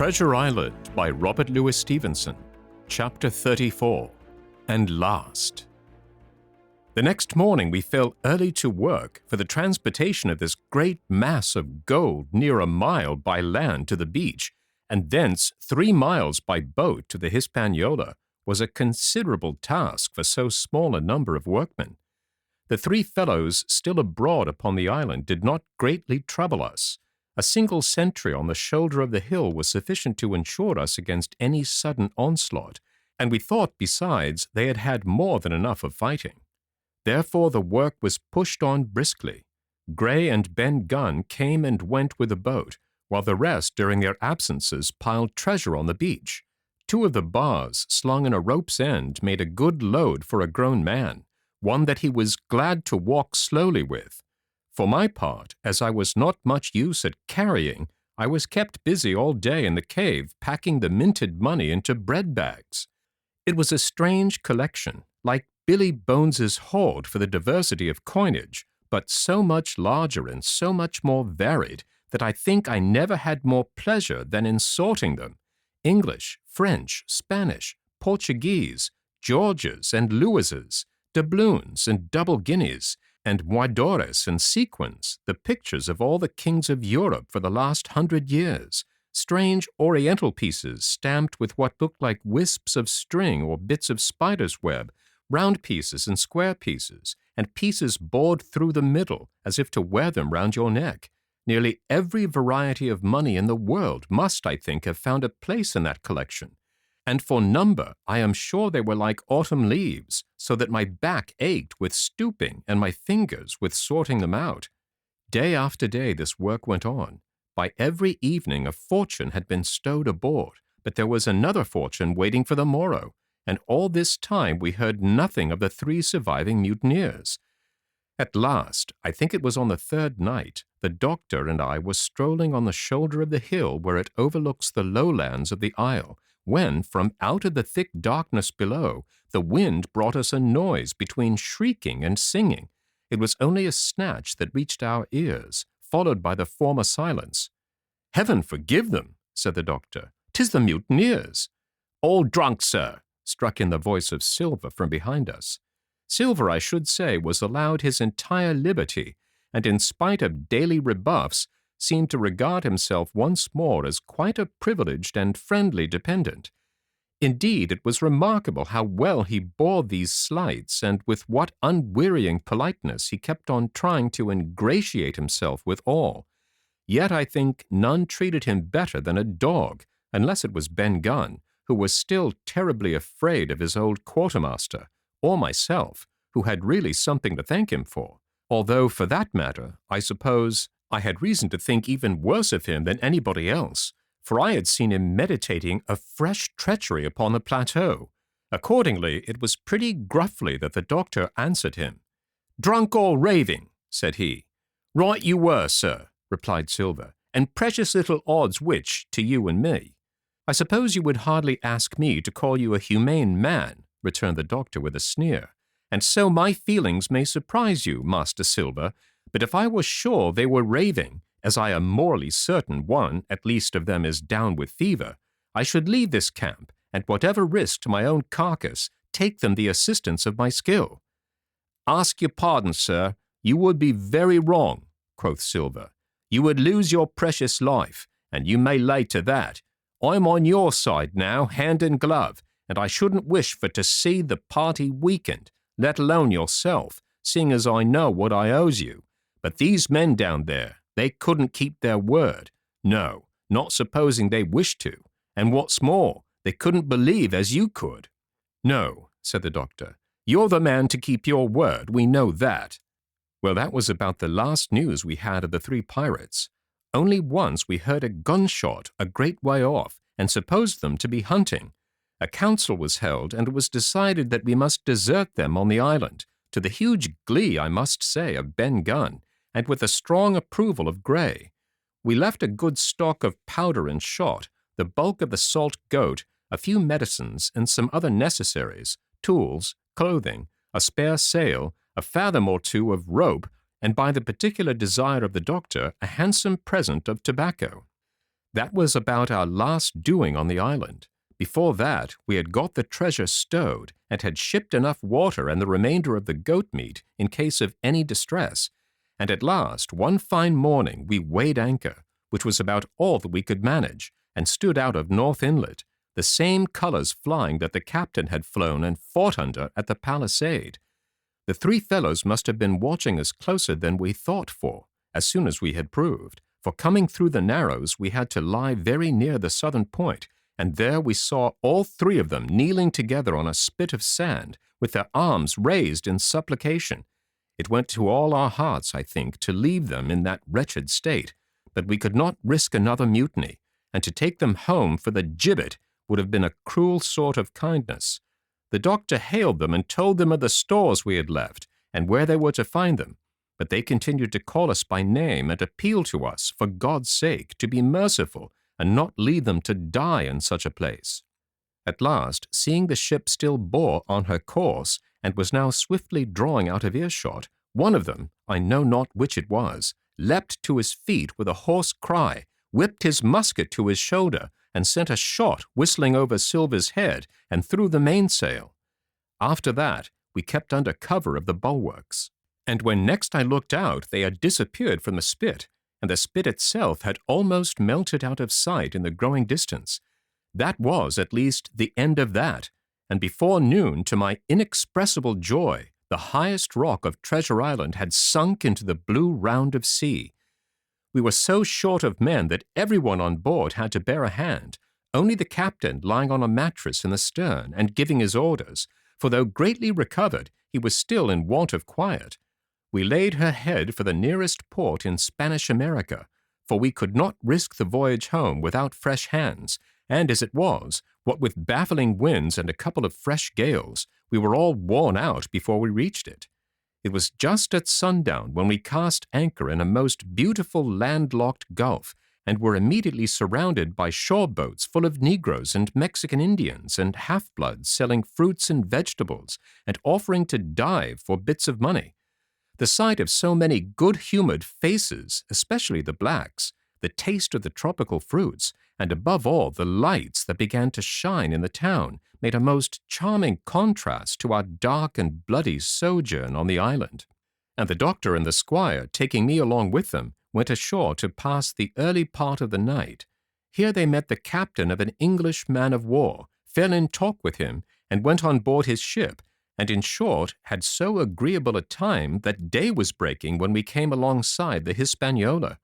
Treasure Island by Robert Louis Stevenson, Chapter 34, and Last. The next morning we fell early to work for the transportation of this great mass of gold near a mile by land to the beach, and thence 3 miles by boat to the Hispaniola, was a considerable task for so small a number of workmen. The 3 fellows still abroad upon the island did not greatly trouble us. A single sentry on the shoulder of the hill was sufficient to ensure us against any sudden onslaught, and we thought, besides, they had had more than enough of fighting. Therefore the work was pushed on briskly. Gray and Ben Gunn came and went with the boat, while the rest, during their absences, piled treasure on the beach. 2 of the bars, slung in a rope's end, made a good load for a grown man, one that he was glad to walk slowly with. For my part, as I was not much use at carrying, I was kept busy all day in the cave packing the minted money into bread bags. It was a strange collection, like Billy Bones's hoard for the diversity of coinage, but so much larger and so much more varied that I think I never had more pleasure than in sorting them. English, French, Spanish, Portuguese, Georges and Louises, doubloons and double guineas, and moidores and sequins, the pictures of all the kings of Europe for the last 100 years, strange oriental pieces stamped with what looked like wisps of string or bits of spider's web, round pieces and square pieces, and pieces bored through the middle as if to wear them round your neck. Nearly every variety of money in the world must, I think, have found a place in that collection. And for number, I am sure they were like autumn leaves, so that my back ached with stooping and my fingers with sorting them out. Day after day this work went on. By every evening a fortune had been stowed aboard, but there was another fortune waiting for the morrow, and all this time we heard nothing of the 3 surviving mutineers. At last, I think it was on the 3rd night, the doctor and I were strolling on the shoulder of the hill where it overlooks the lowlands of the isle, when, from out of the thick darkness below, the wind brought us a noise between shrieking and singing. It was only a snatch that reached our ears, followed by the former silence. "Heaven forgive them," said the doctor. "'Tis the mutineers." "All drunk, sir," struck in the voice of Silver from behind us. Silver, I should say, was allowed his entire liberty, and in spite of daily rebuffs, seemed to regard himself once more as quite a privileged and friendly dependent. Indeed, it was remarkable how well he bore these slights, and with what unwearying politeness he kept on trying to ingratiate himself with all. Yet I think none treated him better than a dog, unless it was Ben Gunn, who was still terribly afraid of his old quartermaster, or myself, who had really something to thank him for, although, for that matter, I suppose I had reason to think even worse of him than anybody else, for I had seen him meditating a fresh treachery upon the plateau. Accordingly, it was pretty gruffly that the doctor answered him. "Drunk or raving?" said he. "Right you were, sir," replied Silver, "and precious little odds which to you and me." "I suppose you would hardly ask me to call you a humane man," returned the doctor with a sneer, "and so my feelings may surprise you, Master Silver, but if I were sure they were raving, as I am morally certain one, at least, of them is down with fever, I should leave this camp, and whatever risk to my own carcass, take them the assistance of my skill." "Ask your pardon, sir, you would be very wrong," quoth Silver. "You would lose your precious life, and you may lay to that. I'm on your side now, hand and glove, and I shouldn't wish for to see the party weakened, let alone yourself, seeing as I know what I owes you. But these men down there, they couldn't keep their word. No, not supposing they wished to. And what's more, they couldn't believe as you could." "No," said the doctor. "You're the man to keep your word, we know that." Well, that was about the last news we had of the 3 pirates. Only once we heard a gunshot a great way off, and supposed them to be hunting. A council was held, and it was decided that we must desert them on the island, to the huge glee, I must say, of Ben Gunn, and with the strong approval of Gray. We left a good stock of powder and shot, the bulk of the salt goat, a few medicines, and some other necessaries, tools, clothing, a spare sail, a fathom or 2 of rope, and by the particular desire of the doctor, a handsome present of tobacco. That was about our last doing on the island. Before that, we had got the treasure stowed and had shipped enough water and the remainder of the goat meat in case of any distress, and at last, one fine morning, we weighed anchor, which was about all that we could manage, and stood out of North Inlet, the same colors flying that the captain had flown and fought under at the Palisade. The three fellows must have been watching us closer than we thought for, as soon as we had proved, for coming through the Narrows we had to lie very near the southern point, and there we saw all three of them kneeling together on a spit of sand, with their arms raised in supplication. It went to all our hearts, I think, to leave them in that wretched state, but we could not risk another mutiny, and to take them home for the gibbet would have been a cruel sort of kindness. The doctor hailed them and told them of the stores we had left, and where they were to find them, but they continued to call us by name and appeal to us, for God's sake, to be merciful, and not leave them to die in such a place. At last, seeing the ship still bore on her course, and was now swiftly drawing out of earshot, one of them, I know not which it was, leapt to his feet with a hoarse cry, whipped his musket to his shoulder, and sent a shot whistling over Silver's head and through the mainsail. After that, we kept under cover of the bulwarks, and when next I looked out, they had disappeared from the spit, and the spit itself had almost melted out of sight in the growing distance. That was, at least, the end of that, and before noon, to my inexpressible joy, the highest rock of Treasure Island had sunk into the blue round of sea. We were so short of men that everyone on board had to bear a hand, only the captain lying on a mattress in the stern and giving his orders, for though greatly recovered, he was still in want of quiet. We laid her head for the nearest port in Spanish America, for we could not risk the voyage home without fresh hands, and as it was, what with baffling winds and a couple of fresh gales, we were all worn out before we reached it. It was just at sundown when we cast anchor in a most beautiful landlocked gulf, and were immediately surrounded by shore boats full of Negroes and Mexican Indians and half-bloods selling fruits and vegetables and offering to dive for bits of money. The sight of so many good-humored faces, especially the blacks, the taste of the tropical fruits, and above all the lights that began to shine in the town, made a most charming contrast to our dark and bloody sojourn on the island. And the doctor and the squire, taking me along with them, went ashore to pass the early part of the night. Here they met the captain of an English man-of-war, fell in talk with him, and went on board his ship, and in short had so agreeable a time that day was breaking when we came alongside the Hispaniola.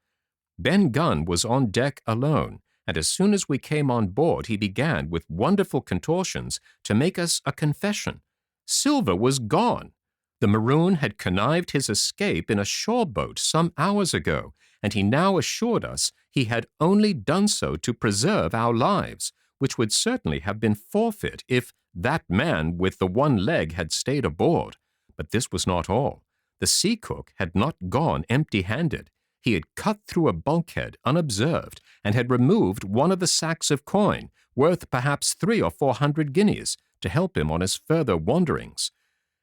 Ben Gunn was on deck alone, and as soon as we came on board he began, with wonderful contortions, to make us a confession. Silver was gone. The maroon had connived his escape in a shore boat some hours ago, and he now assured us he had only done so to preserve our lives, which would certainly have been forfeit if that man with the one leg had stayed aboard. But this was not all. The sea cook had not gone empty-handed. He had cut through a bulkhead unobserved, and had removed one of the sacks of coin, worth perhaps 300 or 400 guineas, to help him on his further wanderings.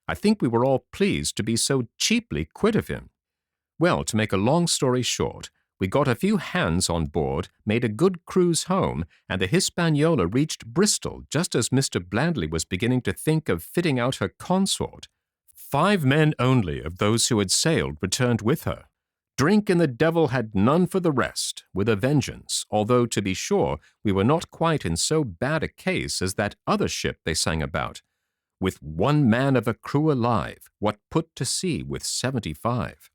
I think we were all pleased to be so cheaply quit of him. Well, to make a long story short, we got a few hands on board, made a good cruise home, and the Hispaniola reached Bristol just as Mr. Blandley was beginning to think of fitting out her consort. 5 men only of those who had sailed returned with her. Drink and the devil had none for the rest, with a vengeance, although, to be sure, we were not quite in so bad a case as that other ship they sang about. With 1 man of a crew alive, what put to sea with 75?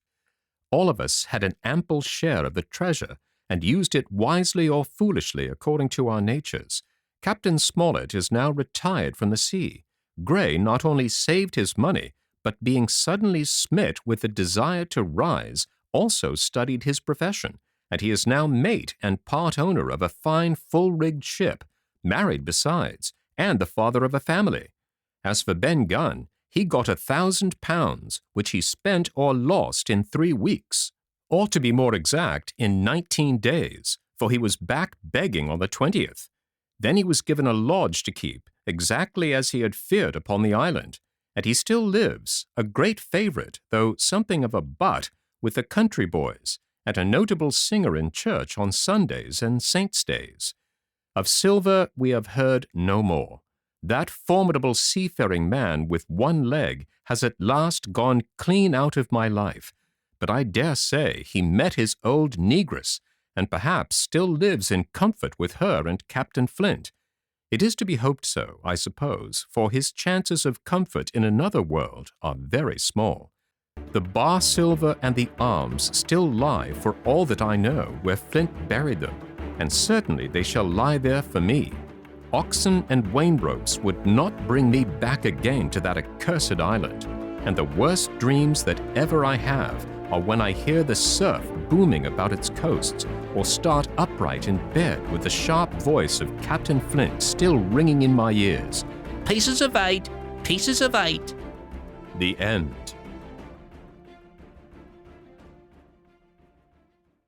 All of us had an ample share of the treasure, and used it wisely or foolishly according to our natures. Captain Smollett is now retired from the sea. Gray not only saved his money, but being suddenly smit with the desire to rise, also studied his profession, and he is now mate and part owner of a fine full-rigged ship, married besides, and the father of a family. As for Ben Gunn, he got £1,000, which he spent or lost in 3 weeks, or to be more exact, in 19 days, for he was back begging on the 20th. Then he was given a lodge to keep, exactly as he had feared upon the island, and he still lives, a great favourite, though something of a butt, with the country boys, and a notable singer in church on Sundays and saints' days. Of silver we have heard no more. That formidable seafaring man with one leg has at last gone clean out of my life, but I dare say he met his old negress, and perhaps still lives in comfort with her and Captain Flint. It is to be hoped so, I suppose, for his chances of comfort in another world are very small. The bar silver and the arms still lie, for all that I know, where Flint buried them, and certainly they shall lie there for me. Oxen and wain ropes would not bring me back again to that accursed island, and the worst dreams that ever I have are when I hear the surf booming about its coasts, or start upright in bed with the sharp voice of Captain Flint still ringing in my ears. Pieces of 8, pieces of 8. The end.